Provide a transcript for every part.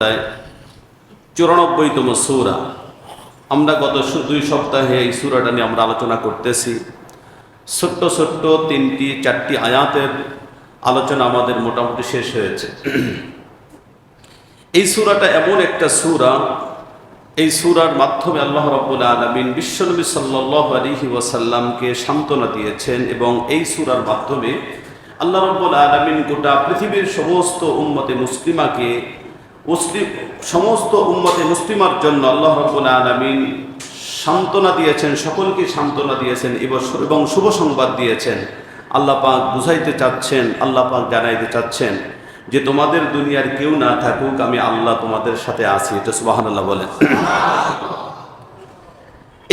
94তম সূরা। আমরা গত 2 সপ্তাহে এই সূরাটা নিয়ে আমরা আলোচনা করতেছি। ছোট্ট ছোট্ট 3-4টি আয়াতের আলোচনা আমাদের মোটামুটি শেষ হয়েছে। এই সূরাটা এমন একটা সূরা, এই সূরার মাধ্যমে আল্লাহ রাব্বুল আলামিন বিশ্বনবী সাল্লাল্লাহু আলাইহি ওয়াসাল্লামকে সান্ত্বনা দিয়েছেন এবং এই সূরার মাধ্যমে আল্লাহ রাব্বুল আলামিন গোটা পৃথিবীর সমস্ত উম্মতে মুসলিমার জন্য আল্লাহ রাব্বুল আলামিন সান্ত্বনা দিয়েছেন, সকলকে সান্ত্বনা দিয়েছেন এবং শুভ সংবাদ দিয়েছেন। আল্লাহ পাক বুঝাইতে চাচ্ছেন, আল্লাহ পাক জানাইতে চাচ্ছেন যে তোমাদের দুনিয়ার কেউ না থাকুক, আমি আল্লাহ তোমাদের সাথে আছি। এটা সুবহানাল্লাহ বলেন।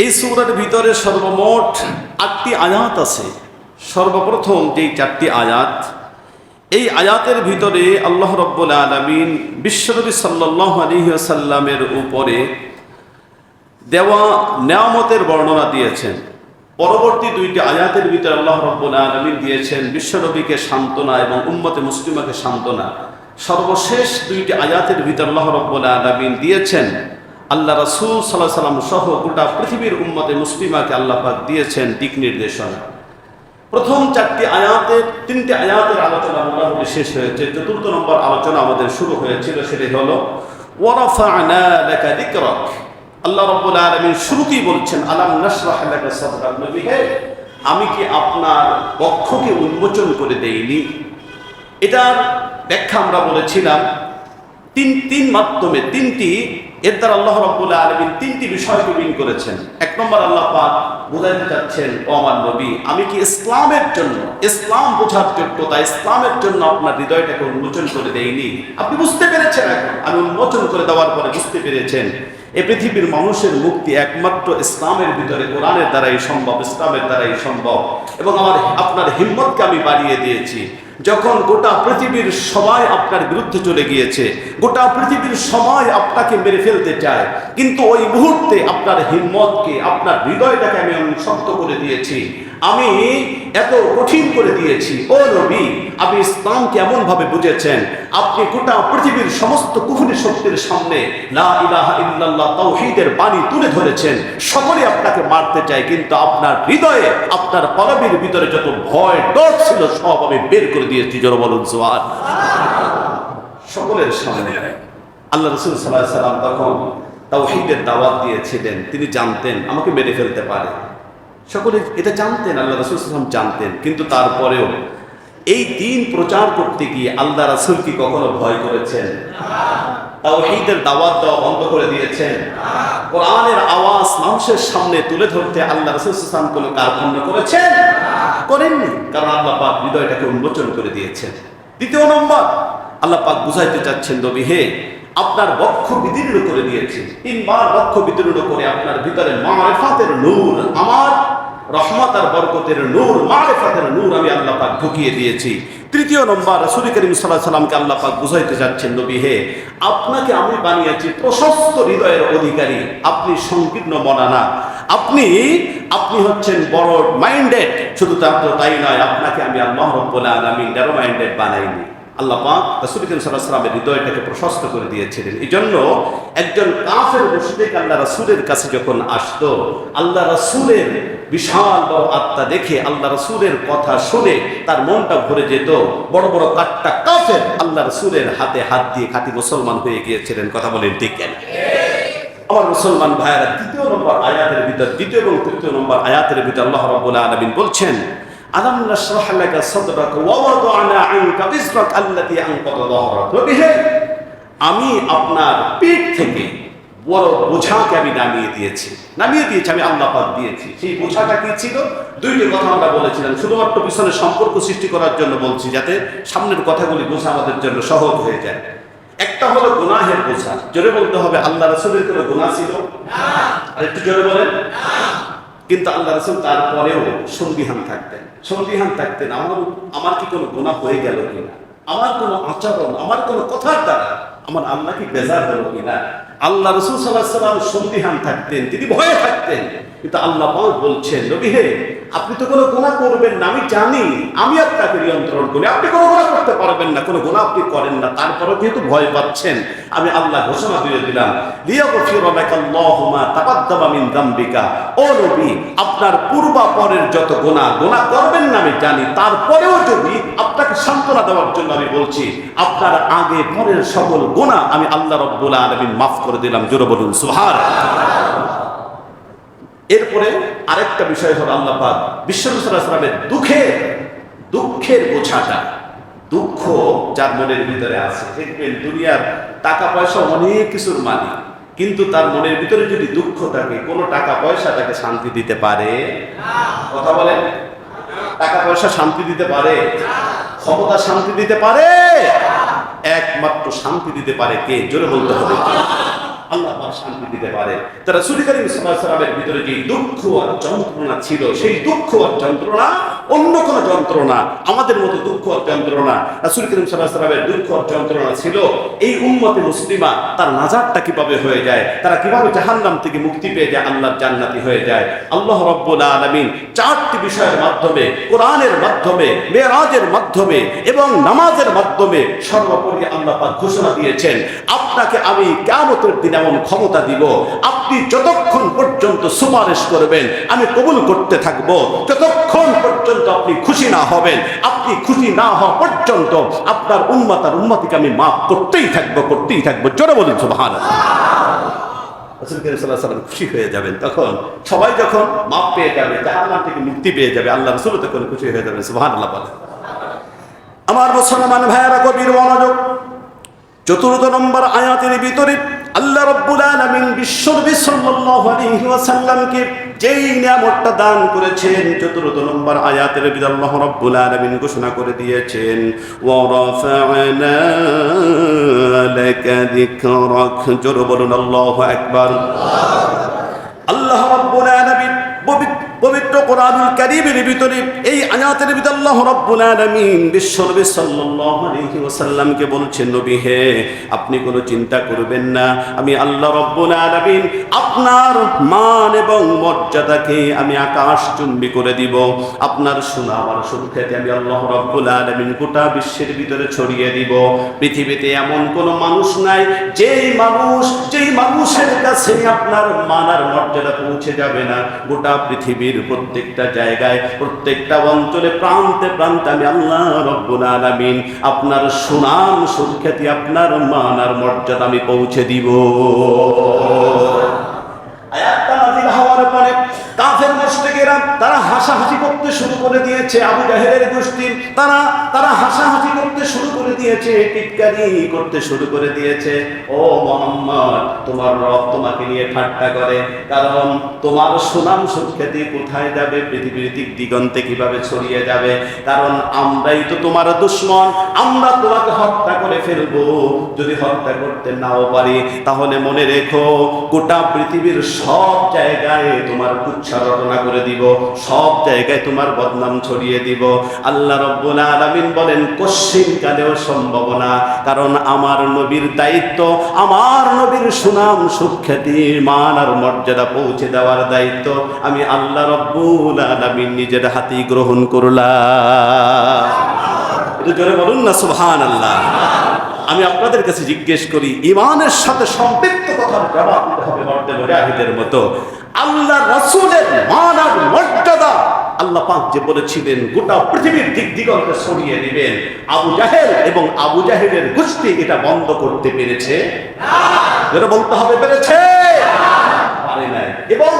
এই সূরার ভিতরে সর্বমোট 8টি আয়াত আছে। সর্বপ্রথম যেই 4টি আয়াত, এই আয়াতের ভিতরে আল্লাহ রাব্বুল আলামিন বিশ্বনবী সাল্লাল্লাহু আলাইহি ওয়াসাল্লামের উপরে দেওয়া নেয়ামতের বর্ণনা দিয়েছেন। পরবর্তী 2টি আয়াতের ভিতরে আল্লাহ রাব্বুল আলামিন দিয়েছেন বিশ্বনবীকে সান্ত্বনা এবং উম্মতে মুসলিমাকে সান্ত্বনা। সর্বশেষ 2টি আয়াতের ভিতরে আল্লাহ রাব্বুল আলামিন দিয়েছেন আল্লাহ রাসূল সাল্লাল্লাহু আলাইহি ওয়াসাল্লাম সহ গোটা পৃথিবীর উম্মতে মুসলিমাকে আল্লাহ পাক দিয়েছেন দিক নির্দেশনা। প্রথম 4টি আয়াতের 3টি আয়াতের আলোচনা মোটামুটি শেষ হয়েছে। 4th নম্বর আলোচনা আমাদের শুরু হয়েছিল, সেটি হলো ওয়ারাফা'না লাকা যিকরাক। আল্লাহ রাব্বুল আলামিন শুরুতেই বলছেন আলাম নাশরাহ লাকা সাদরাক, নবী হে আমি কি আপনার বক্ষকে উন্মোচন করে দেইনি? এটার ব্যাখ্যা আমরা বলেছিলাম তিন মাধ্যমে, এর দ্বারা আল্লাহ রাব্বুল আলামিন 3টি বিষয়কে মিন করেছেন। 1 নম্বর আল্লাহ পাক বোঝাতে চাচ্ছেন, ও আমার নবী আমি কি ইসলামের জন্য, ইসলাম বোঝার যোগ্যতা, ইসলামের জন্য আপনার হৃদয়টাকে উন্মোচন করে দেইনি? আপনি বুঝতে পেরেছেন, এখন আমি উন্মোচন করে দেওয়ার পরে বুঝতে পেরেছেন এই পৃথিবীর মানুষের মুক্তি একমাত্র ইসলামের ভিতরে, কোরআনের দ্বারাই সম্ভব, ইসলামের দ্বারাই সম্ভব। এবং আপনার হিম্মতকে আমি বাড়িয়ে দিয়েছি। যখন গোটা পৃথিবীর সবাই আপনার বিরুদ্ধে চলে গিয়েছে, গোটা পৃথিবীর সবাই আপনাকে মেরে ফেলতে চায়, কিন্তু ওই মুহূর্তে আপনার হিম্মতকে, আপনার হৃদয়টাকে আমি শক্ত করে দিয়েছি, আমি এত কঠিন করে দিয়েছি। ও নবী আপনি ইসলামকে এমন ভাবে বুঝেছেন, আপনি গোটা পৃথিবীর সমস্ত কুফরি শক্তির সামনে লা ইলাহা ইল্লাল্লাহ তাওহীদের বাণী তুলে ধরেছেন। সকলে আপনাকে মারতে চায়, কিন্তু আপনার হৃদয়ে, আপনার কলবের ভিতরে যত ভয় ডর ছিল সব আমি বের করে দিয়েছি। জোরে বলুন সুবহানাল্লাহ। সকলের সামনে আল্লাহ রাসূল সাল্লাল্লাহু আলাইহি ওয়াসাল্লাম তখন তাওহীদের দাওয়াত দিয়েছিলেন। তিনি জানতেন আমাকে মেরে ফেলতে পারে, সকলে এটা জানতেন, আল্লাহ রাসূল সাল্লাল্লাহু আলাইহি ওয়াসাল্লাম জানতেন। কিন্তু তারপরেও এই দ্বীন প্রচার করতে গিয়ে আল্লাহ রাসূল কি কখনো ভয় করেছেন? তাওহীদের দাওয়াত দেওয়া বন্ধ করে দিয়েছেন? কোরআনের আওয়াজ মানুষের সামনে তুলে ধরতে আল্লাহ রাসূল সাল্লাল্লাহু আলাইহি ওয়াসাল্লাম কোনো কার্পণ্য করেছেন? করেননি, কারণ আল্লাহ পাক হৃদয়টাকে উন্মোচন করে দিয়েছেন। 2 নম্বর আল্লাহ পাক বুঝাইতে চাচ্ছেন, নবী হে আপনার বক্ষ বিদীর্ণ করে দিয়েছি। 3 বার বক্ষ বিদীর্ণ করে আপনার ভিতরে মারিফাতের নূর, আমার রহমত আর বরকতের নূর, মারিফাতের নূর আমি আল্লাহ পাক ঢুকিয়ে দিয়েছি। 3 নম্বর রাসূল করিম সাল্লাল্লাহু আলাইহি ওয়াসাল্লামকে আল্লাহ পাক বুঝাইতে যাচ্ছেন, নবী হে আপনাকে আমি বানিয়েছি প্রশস্ত হৃদয়ের অধিকারী, আপনি সংকীর্ণ মনা না, আপনি হচ্ছেন বড় মাইন্ডেড। শুধু তাই নয়, আপনাকে আমি আল্লাহ রাব্বুল আলামিন ন্যারো মাইন্ডেড বানাইনি। আল্লাহ পাক রাসূল করিম সাল্লাল্লাহু আলাইহি ওয়াসাল্লামের হৃদয়টাকে প্রশস্ত করে দিয়েছিলেন। এজন্য একজন কাফের মুশরিক আল্লাহ রাসূলের কাছে যখন আসতো, আল্লাহ রাসূলের বিশাল বড় আত্মা দেখে, আল্লাহ রাসূলের কথা শুনে তার মনটা ভরে যেত। বড় বড় কাট্টা কাফের আল্লাহ রাসূলের হাতে হাত দিয়ে খাঁটি মুসলমান হয়ে গিয়েছিলেন। কথা বলেন ঠিক কেন? আমার মুসলমান ভাইয়েরা, 2 নম্বর আয়াতের ভিতর, 2 এবং 3 নম্বর আয়াতের ভিতর আল্লাহ রাব্বুল আলামিন বলছেন আলাম নাশরাহ লাকা সাদরাক ওয়া ওয়াদা'না আনকা বিজরাক আল্লাতী আনকাযা যাহরাক। নবী হে আমি আপনার পিঠ থেকে বড় বোঝাকে আমি নামিয়ে দিয়েছি, আমি আল্লাহ পাক দিয়েছি। সেই বোঝাটা কি ছিল? 2টি কথা আমরা বলেছিলাম, শুধুমাত্র পিছনে সম্পর্ক সৃষ্টি করার জন্য বলছি, যাতে সামনের কথাগুলি বোঝা আমাদের জন্য সহজ হয়ে যায়। একটা হলো গুনাহের বোঝা, জোরে বলতে হবে আল্লাহ রাসূলের কোনো গুনাহ ছিল না? আর একটু জোরে বলেন না। কিন্তু আল্লাহ রাসূল তারপরেও সন্দিহান থাকতেন, আমার কি কোনো গুনাহ হয়ে গেল কিনা, আমার কোনো আচরণ, আমার কোনো কথার দ্বারা আমার আল্লাহ কি বেজার হলো কিনা। আল্লাহ রাসূল সাল্লাল্লাহু আলাইহি ওয়াসাল্লাম সন্দিহান থাকতেন, তিনি ভয়ে থাকতেন। কিন্তু আল্লাহ পাক বলছেন, নবী হে আপনি তো কোনো গুনাহ করবেন না, আমি জানি, আমি আপনাকে নিয়ন্ত্রণ করি, আপনি কোনো গুনাহ করতে পারবেন না, কোনো গুনাহ আপনি করেন না, তারপরেও যেহেতু ভয় পাচ্ছেন, আমি আল্লাহ ঘোষণা দিয়ে দিলাম লিয়াগফিরা লাকাল্লাহু মা তাকাদ্দামা মিন যামবিকা। ও নবী, আপনার পূর্বাপরের যত গুনাহ করবেন না আমি জানি, তারপরেও যদি আপনাকে সান্ত্বনা দেওয়ার জন্য আমি বলছি, আপনার আগে পরের সকল গুনাহ আমি আল্লাহ রাব্বুল আলামিন মাফ করে দিলাম। জোরে বলুন সুবহানাল্লাহ। এরপরে আরেকটা বিষয় হলো আল্লাহ পাক বিশ্বনবী সাল্লাল্লাহু আলাইহি ওয়াসাল্লামের দুঃখের বোঝাটা, দুঃখ যার মনের ভিতরে আছে, দেখবেন দুনিয়ার টাকা পয়সা অনেক কিছুর মালিক, কিন্তু তার মনের ভিতরে যদি দুঃখ থাকে, কোনো টাকা পয়সা তাকে শান্তি দিতে পারে? কথা বলেন, টাকা পয়সা শান্তি দিতে পারে? ক্ষমতা শান্তি দিতে পারে? একমাত্র শান্তি দিতে পারে কে? জোরে বলতে হবে, আল্লাহ পাক শান্তি দিতে পারে। তার রাসূল কারীম সাল্লাল্লাহু আলাইহি ওয়াসাল্লামের ভিতরে যে দুঃখ আর যন্ত্রণা ছিল, সেই দুঃখ আর যন্ত্রণা অন্য কোনো যন্ত্রণা, আমাদের মতো দুঃখ আর যন্ত্রণা, রাসূল কারীম সাল্লাল্লাহু আলাইহি ওয়াসাল্লামের দুঃখ আর যন্ত্রণা ছিল এই উম্মতে মুসলিমা তার নাজাতটা কিভাবে হয়ে যায়, তারা কিভাবে জাহান্নাম থেকে মুক্তি পেয়ে যায়, আল্লাহর জান্নাতি হয়ে যায়। আল্লাহ রাব্বুল আলামিন চারটি বিষয়ের মাধ্যমে, কোরআনের মাধ্যমে, মেরাজের মাধ্যমে এবং নামাজের মাধ্যমে সর্বোপরি আল্লাহ পাক ঘোষণা দিয়েছেন, আপনাকে আমি কিয়ামতের দিন এমন ক্ষমতা দিব, আপনি যতক্ষণ পর্যন্ত সুপারিশ করবেন আমি কবুল করতে থাকবো, যতক্ষণ পর্যন্ত আপনি খুশি না হবেন, আপনি খুশি না হওয়া পর্যন্ত আপনার উম্মত আর উম্মতিকে আমি মাফ করতেই থাকবো। জোরে বলুন সুবহানাল্লাহ। রাসূল কারীম সাল্লাল্লাহু আলাইহি ওয়াসাল্লাম খুশি হয়ে যাবেন, তখন সবাই যখন মাফ পেয়ে যাবে, জাহান্নাম থেকে মুক্তি পেয়ে যাবে, আল্লাহ রাসূল তখন খুশি হয়ে যাবেন। সুবহানাল্লাহ বলেন। আমার মুসলমান ভাইয়েরা, গভীর মনোযোগ। চতুর্থ নম্বর আয়াতের ভিতরে আল্লাহ রাব্বুল আলামিন বিশ্বনবী সাল্লাল্লাহু আলাইহি ওয়াসাল্লামকে যেই নিয়ামতটা দান করেছেন, চতুর্থ নম্বর আয়াতের ভিতরে আল্লাহ রাব্বুল আলামিন ঘোষণা করে দিয়েছেন, ওয়া রাফা'না লাকা যিকরাক। জোরে বলুন আল্লাহু আকবার। আল্লাহ রাব্বুল আলামিন পবিত্র কোরআনুল কারীমের ভিতরে এই আয়াতের ভিতরে আল্লাহ রাব্বুল আলামিন বিশ্বনবী সাল্লাল্লাহু আলাইহি ওয়াসাল্লামকে বলছেন, নবী হে, আপনি কোনো চিন্তা করবেন না, আমি আল্লাহ রাব্বুল আলামিন আপনার মান এবং মর্যাদাকে আমি আকাশচুম্বী করে দিব, আপনার সুনাম আর সুখ্যাতি আমি আল্লাহ রাব্বুল আলামিন গোটা বিশ্বের ভিতরে ছড়িয়ে দিব। পৃথিবীতে এমন কোনো মানুষ নাই যেই মানুষের কাছে আপনার মান আর মর্যাদা পৌঁছে যাবে না। গোটা পৃথিবীর প্রত্যেকটা জায়গায়, প্রত্যেকটা অঞ্চলে, প্রান্তে প্রান্তে আমি আল্লাহ রাব্বুল আলামিন আপনার সুনাম সুখ্যাতি, আপনার মান আর মর্যাদা আমি পৌঁছে দিব। আয়াতটা নাযিল হওয়ার পরে কাফের মুশরিকেরা তারা হাসাহাসি করতে শুরু করে দিয়েছে, আবু জাহেলের গোষ্ঠী তারা হাসাহাসি করতে শুরু করে দিয়েছে, টিটকারি করতে শুরু করে দিয়েছে। ও মুহাম্মদ, তোমার রব তোমাকে নিয়ে ঠাট্টা করে, কারণ তোমার সুনাম সুখ্যাতি কোথায় যাবে, পৃথিবীর দিক দিগন্তে কিভাবে ছড়িয়ে যাবে, কারণ আমরাই তো তোমার দুশমন, আমরা তোমাকে হত্যা করে ফেলবো। যদি হত্যা করতে নাও পারি, তাহলে মনে রেখো গোটা পৃথিবীর সব জায়গায় তোমার কুচ্ছা রটনা করে দিব, সব জায়গায় তোমার বদনাম ছড়িয়ে দিব। আল্লাহ রাব্বুল আলামিন বলেন, কশ্চিন কালেও সম্ভব না, কারণ আমার নবীর দায়িত্ব, আমার নবীর সুনাম সুখ্যাতি, মান আর মর্যাদা পৌঁছে দেওয়ার দায়িত্ব আমি আল্লাহ রাব্বুল আলামিন নিজের হাতেই গ্রহণ করলাম। একটু জোরে বলুন না সুবহানাল্লাহ। আমি আপনাদের কাছে জিজ্ঞেস করি, ইমানের সাথে সম্পৃক্ত কথার জবাব দিতে হবে মর্দে মুজাহিদের মতো। আল্লাহ রাসূলের মান আর মর্যাদা আল্লাহ পাক যে বলেছিলেন গোটা পৃথিবীর দিক দিগন্তে ছড়িয়ে দিবেন, আবু জাহেল এবং আবু জাহেলের গোষ্ঠী এটা বন্ধ করতে পেরেছে? না, বলতে হবে পেরেছে? পারে নাই। এবং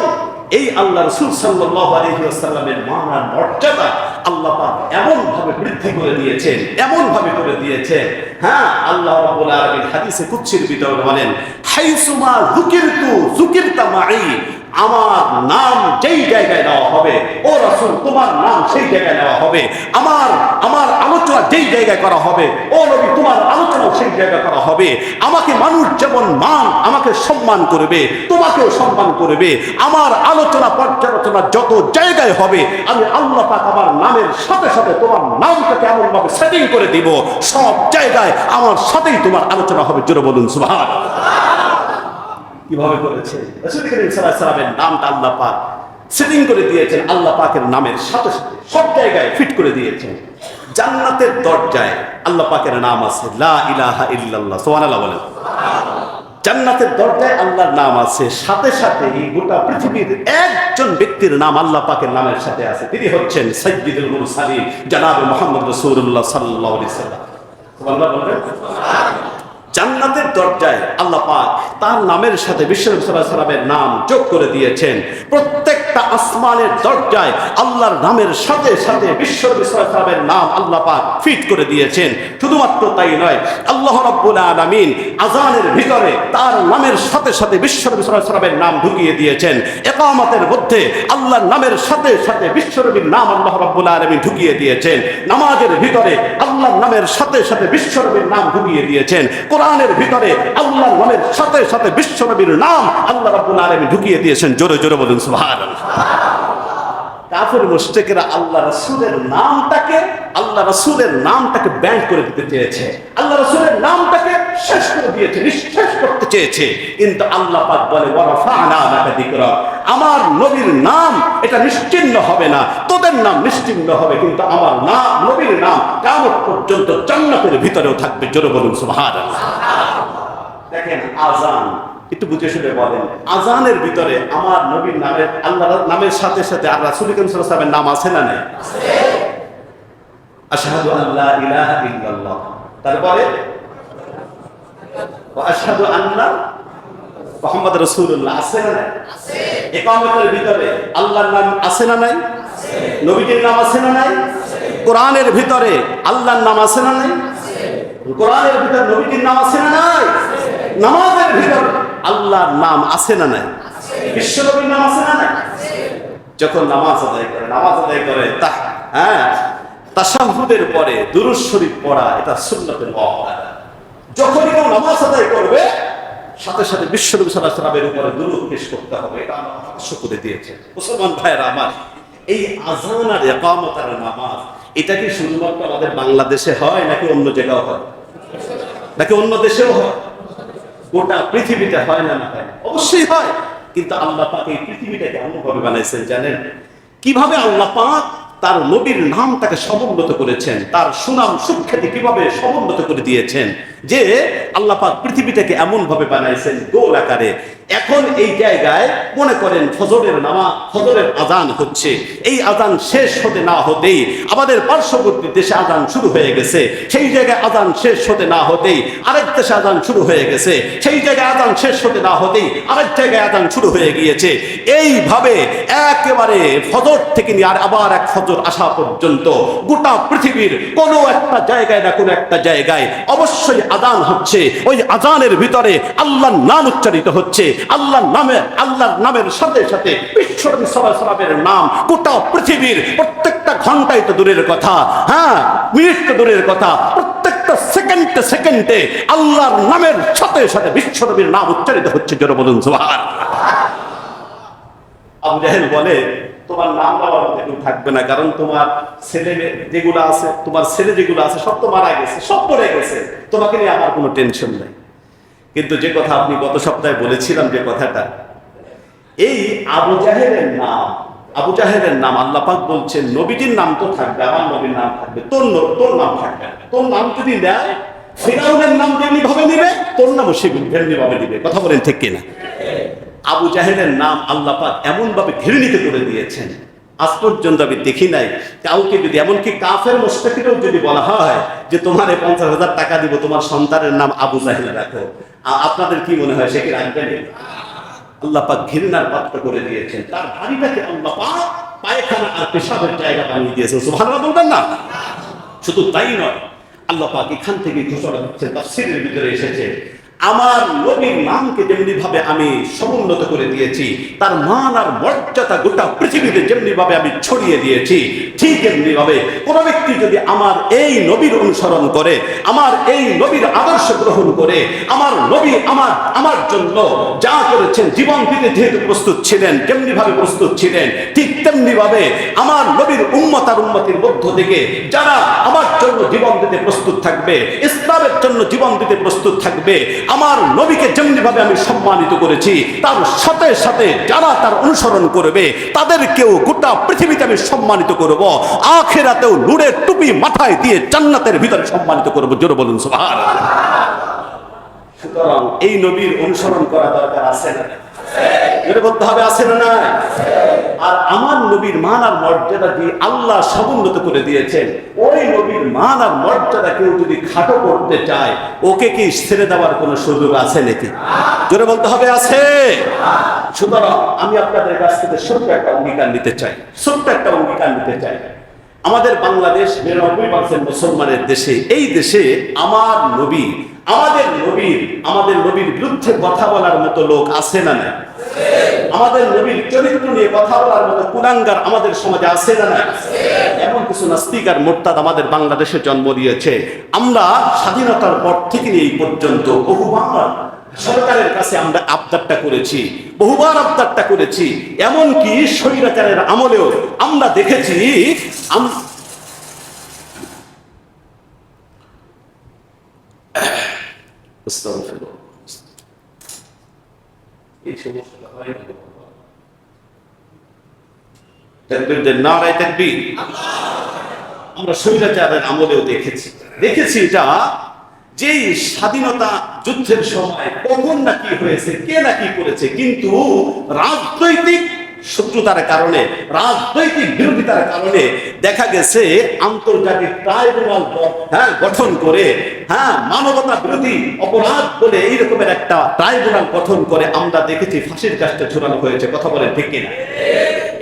এই আল্লাহ রাসূল সাল্লাল্লাহু আলাইহি ওয়াসাল্লামের মান আর মর্যাদা আল্লাহ পাক এমন ভাবে বৃদ্ধি করে দিয়েছেন, হ্যাঁ, আল্লাহ রাব্বুল আলামিন হাদিসে কুদসির ভিতরে বলেন, হাইসুমা যুকিরতা মাই, আমার নাম যেই জায়গায় নেওয়া হবে, ও রাসূল তোমার নাম সেই জায়গায় নেওয়া হবে, আমার আলোচনা যেই জায়গায় করা হবে, ও নবী তোমার আলোচনা সেই জায়গায় করা হবে। আমাকে মানুষ যেমন আমাকে সম্মান করবে, তোমাকেও সম্মান করবে। আমার আলোচনা পর্যালোচনা যত জায়গায় হবে, আমি আল্লাহ পাক আমার নামের সাথে সাথে তোমার নামটাকে এমন ভাবে সেটিং করে দিব, সব জায়গায় আমার সাথেই তোমার আলোচনা হবে। জোরে বলুন সুবহানাল্লাহ। কিভাবে করেছে? রাসূল করিম সাল্লাল্লাহু আলাইহি ওয়াসাল্লামের নামটা আল্লাহ পাক সেটিং করে দিয়েছেন আল্লাহ পাকের নামের সাথে সাথে, সব জায়গায় ফিট করে দিয়েছেন। জান্নাতের দরজায় আল্লাহ পাকের নাম আছে, লা ইলাহা ইল্লাল্লাহ, সুবহানাল্লাহ বলেন। জান্নাতের দরজায় আল্লাহর নাম আছে, সাথে সাথে এই গোটা পৃথিবীর একজন ব্যক্তির নাম আল্লাহ পাকের নামের সাথে আছে, তিনি হচ্ছেন সাইয়্যিদুল মুরসালিন জনাব মুহাম্মদ রাসূলুল্লাহ সাল্লাল্লাহু আলাইহি ওয়াসাল্লাম। সুবহানাল্লাহ বলেন। জান্নাতের দরজায় আল্লাহ পাক তার নামের সাথে বিশ্বনবী সাল্লাল্লাহু আলাইহি ওয়াসাল্লামের নাম যোগ করে দিয়েছেন। প্রত্যেকটা আসমানের দরজায় আল্লাহর নামের সাথে সাথে বিশ্বনবী সাল্লাল্লাহু আলাইহি ওয়াসাল্লামের নাম আল্লাহ পাক ফিট করে দিয়েছেন। শুধুমাত্র তাই নয়, আল্লাহ রাব্বুল আলামিন আযানের ভিতরে তার নামের সাথে সাথে বিশ্বনবী সাল্লাল্লাহু আলাইহি ওয়াসাল্লামের নাম ঢুকিয়ে দিয়েছেন। ইকামতের মধ্যে আল্লাহর নামের সাথে সাথে বিশ্বনবীর নাম আল্লাহ রাব্বুল আলামিন ঢুকিয়ে দিয়েছেন। নামাজের ভিতরে আল্লাহর নামের সাথে সাথে বিশ্বনবীর নাম ঢুকিয়ে দিয়েছেন। কোরআনের ভিতরে আল্লাহর নামের সাথে সাথে বিশ্বনবীর নাম আল্লাহ রাব্বুল আলামিন ঢুকিয়ে দিয়েছেন। জোরে জোরে বলুন সুবহানাল্লাহ। কাফির মুশরিকরা আল্লাহ রাসূলের নামটাকে ব্যান্ড করে দিতে চেয়েছে, আল্লাহ রাসূলের নামটাকে শেষ করে দিয়েছে, নিঃশেষ করতে চেয়েছে। কিন্তু আল্লাহ পাক বলে ওয়া রাফা'না লাকা যিকরা, আমার নবীর নাম এটা নিশ্চিহ্ন হবে না, তোদের নাম নিশ্চিহ্ন হবে, কিন্তু আমার নাম, নবীর নাম কিয়ামত পর্যন্ত জান্নাতের ভিতরেও থাকবে। জোরে বলুন সুবহানাল্লাহ। দেখেন আযান, একটু বুঝে শুনে বলেন, আযানের ভিতরে আমার নবীর নামের, আল্লাহর নামের সাথে সাথে আর রাসূল করিম সাল্লাল্লাহু আলাইহি ওয়াসাল্লামের নাম আছে না নাই? আছে। আশহাদু আল্লা ইলাহা ইল্লাল্লাহ, তারপরে ওয়া আশহাদু আন্না মুহাম্মদ রাসূলুল্লাহ, আছে না নাই? আছে। ইকামতের ভিতরে আল্লাহর নাম আছে না নাই? আছে। নবীর নাম আছে না নাই? আছে। কোরআনের ভিতরে আল্লাহর নাম আছে না নাই? আছে। কোরআনের ভিতরে নবীর নাম আছে না নাই? আছে। নামাজের ভিতরে আল্লাহর নাম আছে না নাই? আছে। বিশ্বনবীর নাম আছে না নাই? আছে। যখন নামাজ আদায় করে তাশাহুদের পরে দুরূদ শরীফ পড়া, এটা সুন্নাতুল মুআক্কাদা। যখন কেউ নামাজ আদায় করবে সাথে সাথে বিশ্বনবী সাল্লাল্লাহু আলাইহি ওয়াসাল্লামের উপরে দুরূদ পেশ করতে হবে, এটা আল্লাহ আবশ্যক করে দিয়েছে। মুসলমান ভাইরা আমার, এই আযান আর ইকামত আর নামাজ, এটা কি শুধুমাত্র আমাদের বাংলাদেশে হয় নাকি অন্য জায়গাও হয়, নাকি অন্য দেশেও হয়? গোটা পৃথিবীতে হয় না? না হয়, অবশ্যই হয়। কিন্তু আল্লাহ পাক এই পৃথিবীটাকে এমনভাবে বানাইছেন, জানেন কিভাবে? আল্লাহ পাক তার নবীর নামটাকে সমুন্নত করেছেন, তার সুনাম সুখ্যাতি কিভাবে সমুন্নত করে দিয়েছেন, যে আল্লাহ পাক পৃথিবীটাকে এমন ভাবে বানাইছেন গোল আকারে। এখন এই জায়গায় মনে করেন ফজরের আযান হচ্ছে, এই আযান শেষ হতে না হতেই আমাদের পার্শ্ববর্তী দেশে আযান শুরু হয়ে গেছে, সেই জায়গায় আযান শেষ হতে না হতেই আরেক দেশে আযান শুরু হয়ে গেছে, সেই জায়গায় আযান শেষ হতে না হতেই আরেক জায়গায় আযান শুরু হয়ে গিয়েছে। এইভাবে একেবারে ফজর থেকে নিয়ে আর আবার এক ফজর আসা পর্যন্ত গোটা পৃথিবীর কোনো একটা জায়গায় না কোনো একটা জায়গায় অবশ্যই আযান হচ্ছে। ওই আযানের ভিতরে আল্লাহর নাম উচ্চারিত হচ্ছে, আল্লাহর নামের সাথে সাথে বিশ্বনবী সাল্লাল্লাহু আলাইহি ওয়াসাল্লামের নাম গোটা পৃথিবীর প্রত্যেকটা ঘন্টায় তো দূরের কথা, মিনিট তো দূরের কথা, প্রত্যেকটা সেকেন্ডে আল্লাহর নামের সাথে সাথে বিশ্বনবীর নাম উচ্চারিত হচ্ছে। জোরে বলুন সুবহানাল্লাহ। আবু জাহেল বলে, তোমার নাম নেওয়ার মতো কেউ থাকবে না, কারণ তোমার ছেলে যেগুলো আছে সব তো মারা গেছে, সব মরে গেছে, তোমাকে নিয়ে আমার কোনো টেনশন নাই। কিন্তু যে কথা আপনি গত সপ্তাহে বলেছিলাম, যে কথাটা, এই আবু জাহেলের নাম আল্লাহ পাক বলছেন নবীজির নাম তো থাকবে, আমার নবীর নাম থাকবে, তোর নাম থাকবে না। তোর নাম যদি নেয়, ফিরআউনের নাম যেমনি ভাবে নিবে, তোর নামও সেমনি ভাবে নিবে। কথা বলেন ঠিক কিনা? আবু জাহেলের নাম আল্লাহ পাক এমন ভাবে ঘৃণিত করে দিয়েছেন, আজ পর্যন্ত আমি দেখি নাই কাউকে, যদি এমনকি কাফের মুশরিকদেরও যদি বলা হয় যে তোমার 50,000 টাকা দিব, তোমার সন্তানের নাম আবু জাহেল রাখো, আপনাদের কি মনে হয় সে কি রাখবে? আল্লাহ পাক ঘৃণার পাত্র করে দিয়েছেন। তার বাড়িটাকে আল্লাহ পাক পায়খানা আর পেশাবের জায়গা বানিয়ে দিয়েছেন। সুবহানাল্লাহ বলবেন না? শুধু তাই নয়, আল্লাহ পাক এখান থেকে ঘোষণা দিচ্ছেন, তাফসীরের ভিতরে এসেছে, আমার নবীর নামকে যেমনি ভাবে আমি সমুন্নত করে দিয়েছি, তার মান আর মর্যাদা গোটা পৃথিবীতে যেমনি ভাবে আমি ছড়িয়ে দিয়েছি, ঠিক এমনি ভাবে কোন ব্যক্তি যদি আমার এই নবীর অনুসরণ করে, আমার এই নবীর আদর্শ গ্রহণ করে, আমার নবী আমার জন্য যা করেছেন, জীবন দিতে যেহেতু প্রস্তুত ছিলেন, যেমনি ভাবে প্রস্তুত ছিলেন, ঠিক তেমনি ভাবে আমার নবীর উম্মত আর উম্মতির মধ্য থেকে যারা আমার জন্য জীবন দিতে প্রস্তুত থাকবে, ইসলামের জন্য জীবন দিতে প্রস্তুত থাকবে, আমার নবীকে যেমনি ভাবে আমি সম্মানিত করেছি, তার সাথে সাথে যারা তার অনুসরণ করবে তাদেরকেও গোটা পৃথিবীতে আমি সম্মানিত করব, আখিরাতেও নূরের টুপি মাথায় দিয়ে জান্নাতের ভিতরে সম্মানিত করব। জোরে বলুন সুবহানাল্লাহ। সুতরাং এই নবীর অনুসরণ করা দরকার আছে না? এটা বলতে হবে আছে না নাই? আর আমার নবীর মান আর মর্যাদা দিয়ে আল্লাহ সমুন্নত করে দিয়েছেন। ওই নবীর মান আর মর্যাদা কেউ যদি খাটো করতে চায়, ওকে কি ছেড়ে দেওয়ার কোনো সুযোগ আছে নাকি? জোরে বলতে হবে আছে। সুতরাং আমি আপনাদের কাছ থেকে ছোট্ট একটা অঙ্গীকার নিতে চাই, ছোট্ট একটা অঙ্গীকার নিতে চাই। আমাদের বাংলাদেশ 99% মুসলমানের দেশে, এই দেশে আমাদের নবীর বিরুদ্ধে কথা বলার মতো লোক আছে না নাই? আমাদের নবীর চরিত্র নিয়ে কথা বলার মতো কুলাঙ্গার আমাদের সমাজে আছে না নাই? এমন কিছু নাস্তিক আর মোরতাদ আমাদের বাংলাদেশে জন্ম নিয়েছে। আমরা স্বাধীনতার পর থেকে এই পর্যন্ত বহুবার সরকারের কাছে আমরা আবদারটা করেছি, বহুবার আবদারটা করেছি। এমনকি স্বৈরাচারের আমলেও আমরা দেখেছি আমরা স্বৈরাচারের আমলেও দেখেছি এটা, যে স্বাধীনতা যুদ্ধের সময় কখন না কি হয়েছে, কে না কি করেছে, কিন্তু রাজনৈতিক শত্রুতার কারণে, রাজনৈতিক বিরোধিতার কারণে দেখা গেছে আন্তর্জাতিক ট্রাইব্যুনাল গঠন করে, মানবতা বিরোধী অপরাধ বলে এই রকমের একটা ট্রাইব্যুনাল গঠন করে আমরা দেখেছি ফাঁসির কাজটা ঝুলানো হয়েছে। কথা বলেন ঠিক কিনা?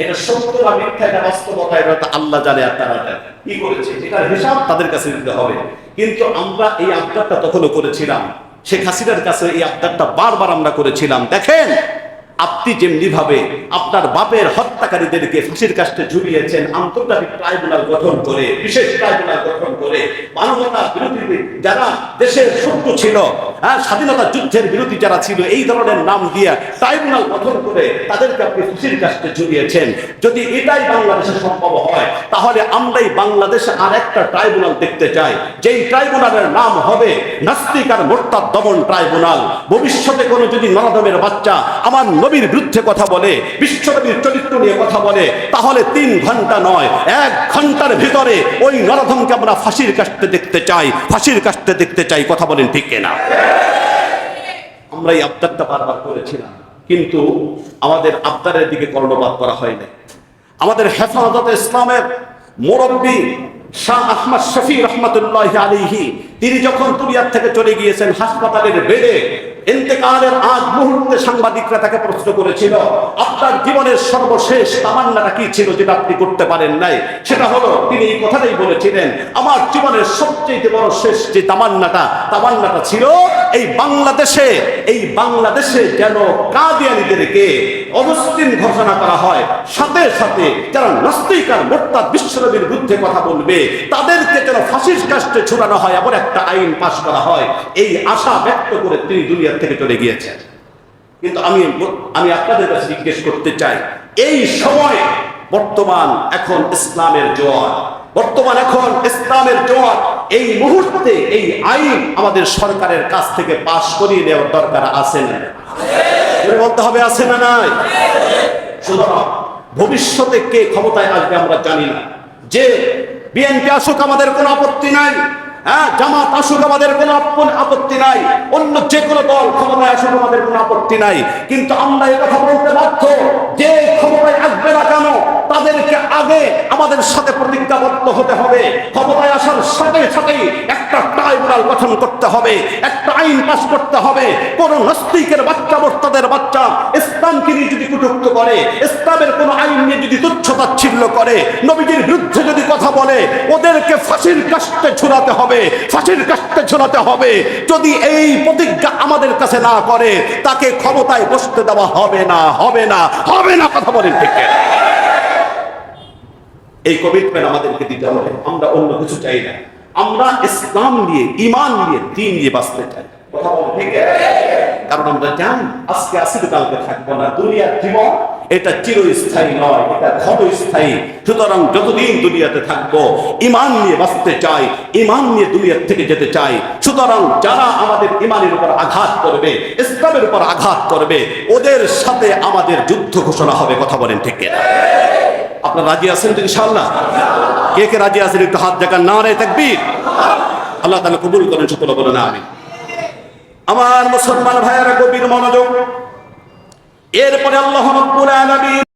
এটা সত্য বা মিথ্যা, এটা বাস্তবতা, এটা আল্লাহ জানে আর তারা জানে কি করেছে, এটার হিসাব তাদের কাছে দিতে হবে। কিন্তু আমরা এই আবদারটা তখনও করেছিলাম, শেখ হাসিনার কাছে এই আবদারটা বারবার আমরা করেছিলাম। দেখেন, আপনি যেমনি ভাবে আপনার বাপের হত্যাকারীদেরকে ফাঁসির কাস্টে ঝুলিয়েছেন, আন্তর্জাতিক ট্রাইব্যুনাল গঠন করে, বিশেষ ট্রাইব্যুনাল গঠন করে, মানবতা বিরোধী যারা দেশের শত্রু ছিল, স্বাধীনতা যুদ্ধের বিরোধী যারা ছিল, এই ধরনের নাম দিয়ে ট্রাইব্যুনাল গঠন করে তাদেরকে আপনি ফাঁসির কাস্টে ঝুলিয়েছেন। যদি এটাই বাংলাদেশে সম্ভব হয়, তাহলে আমরাই বাংলাদেশে আর একটা ট্রাইব্যুনাল দেখতে চাই, যেই ট্রাইব্যুনালের নাম হবে নাস্তিক আর মোরতাদ দমন ট্রাইব্যুনাল। ভবিষ্যতে কোনো যদি নরদমের বাচ্চা আমার নবীর বিরুদ্ধে কথা বলে, বিশ্বনবীর চরিত্র নিয়ে কথা বলে, তাহলে 3 ঘন্টা নয় 1 ঘন্টার ভিতরে ওই নরধমকে আমরা ফাঁসির কাস্টে দেখতে চাই, ফাঁসির কাস্টে দেখতে চাই। কথা বলেন ঠিক কিনা? আমরা এই আবদারটা বারবার করেছিলাম, কিন্তু আমাদের আবদারের দিকে কর্ণপাত করা হয়নি। আমাদের হেফাজতে ইসলামের মুরব্বী শাহ আহমদ শফি রহমতুল্লাহ আলাইহি, তিনি যখন দুনিয়ার থেকে চলে গিয়েছেন, হাসপাতালের বেডে ইন্তেকালের আগ মুহূর্তে সাংবাদিকরা তাকে প্রশ্ন করেছিল, আপনার জীবনের সর্বশেষ তামান্নাটা কি ছিল যেটা আপনি করতে পারেন নাই? সেটা হলো, তিনি এই কথাটাই বলেছিলেন, আমার জীবনের সবচেয়ে বড় শেষ যে তামান্নাটা ছিল এই বাংলাদেশে যেন কাদিয়ানীদেরকে অমুসলিম ঘোষণা করা হয়, সাথে সাথে যারা নাস্তিক আর মোরতাদ বিশ্বনবীর বিরুদ্ধে কথা বলবে তাদেরকে যেন ফাঁসির কাস্টে ঝুলানো হয়, এমন একটা আইন পাশ করা হয়। এই আশা ব্যক্ত করে তিনি দুনিয়া থেকে চলে গিয়েছেন। কিন্তু আমি আপনাদের কাছে জিজ্ঞেস করতে চাই, এই সময় বর্তমান এখন ইসলামের জোয়ার, এই মুহূর্তে এই আইন আমাদের সরকারের কাছ থেকে পাশ করিয়ে নেওয়ার দরকার আছে না? বলতে হবে আছে না নাই? সুতরাং ভবিষ্যতে কে ক্ষমতায় আসবে আমরা জানি না। যে বিএনপি আসুক আমাদের কোনো আপত্তি নাই, জামাত আসুক আমাদের কোনো আপত্তি নাই, অন্য যে কোনো দল ক্ষমতায় আসুক আমাদের কোনো আপত্তি নাই। কিন্তু আমরা এই কথা বলতে বাধ্য, যে ক্ষমতায় আসবে না কেন তাদেরকে আগে আমাদের সাথে প্রতিজ্ঞাবদ্ধ হতে হবে। ক্ষমতায় আসার সাথে সাথেই একটা ট্রাইব্যুনাল গঠন করতে হবে, একটা আইন পাস করতে হবে। কোন নাস্তিকের বাচ্চা, মোরতাদের বাচ্চা ইসলামকে নিয়ে যদি কটূক্তি করে, ইসলামের কোন আইন নিয়ে যদি তুচ্ছ-তাচ্ছিল্য করে, নবীজির বিরুদ্ধে যদি কথা বলে, ওদেরকে ফাঁসির কাস্টে ঝুলাতে হবে, ফাঁসির কাস্টে ঝুলাতে হবে। যদি এই প্রতিজ্ঞা আমাদের কাছে না করে, তাকে ক্ষমতায় বসতে দেওয়া হবে না। কথা বলেন ঠিক? এই কমিটমেন্ট আমাদেরকে দিতে হবে। আমরা অন্য কিছু চাই না, আমরা ইসলাম নিয়ে, ঈমান নিয়ে, দ্বীন নিয়ে বাঁচতে চাই। কথা বলেন ঠিক? কারণ আমরা জানি আজকে আসি তো কালকে থাকবো না। দুনিয়ার জীবন এটা চিরস্থায়ী নয়, এটা ক্ষণস্থায়ী। সুতরাং যতদিন দুনিয়াতে থাকবো ঈমান নিয়ে বাঁচতে চাই, ঈমান নিয়ে দুনিয়া থেকে যেতে চাই। সুতরাং যারা আমাদের ঈমানের উপর আঘাত করবে, ইসলামের উপর আঘাত করবে, ওদের সাথে আমাদের যুদ্ধ ঘোষণা হবে। কথা বলেন ঠিক কিনা? আপনারা রাজি আছেন তো ইনশাআল্লাহ? কে কে রাজি আছেন একটু হাত দেখান। নারে তাকবীর। আল্লাহ তাআলা কবুল করেন, সকলে বলেন আমিন। আমার মুসলমান ভাইয়েরা গভীর মনোযোগ। এরপরে আল্লাহ রাব্বুল আলামিন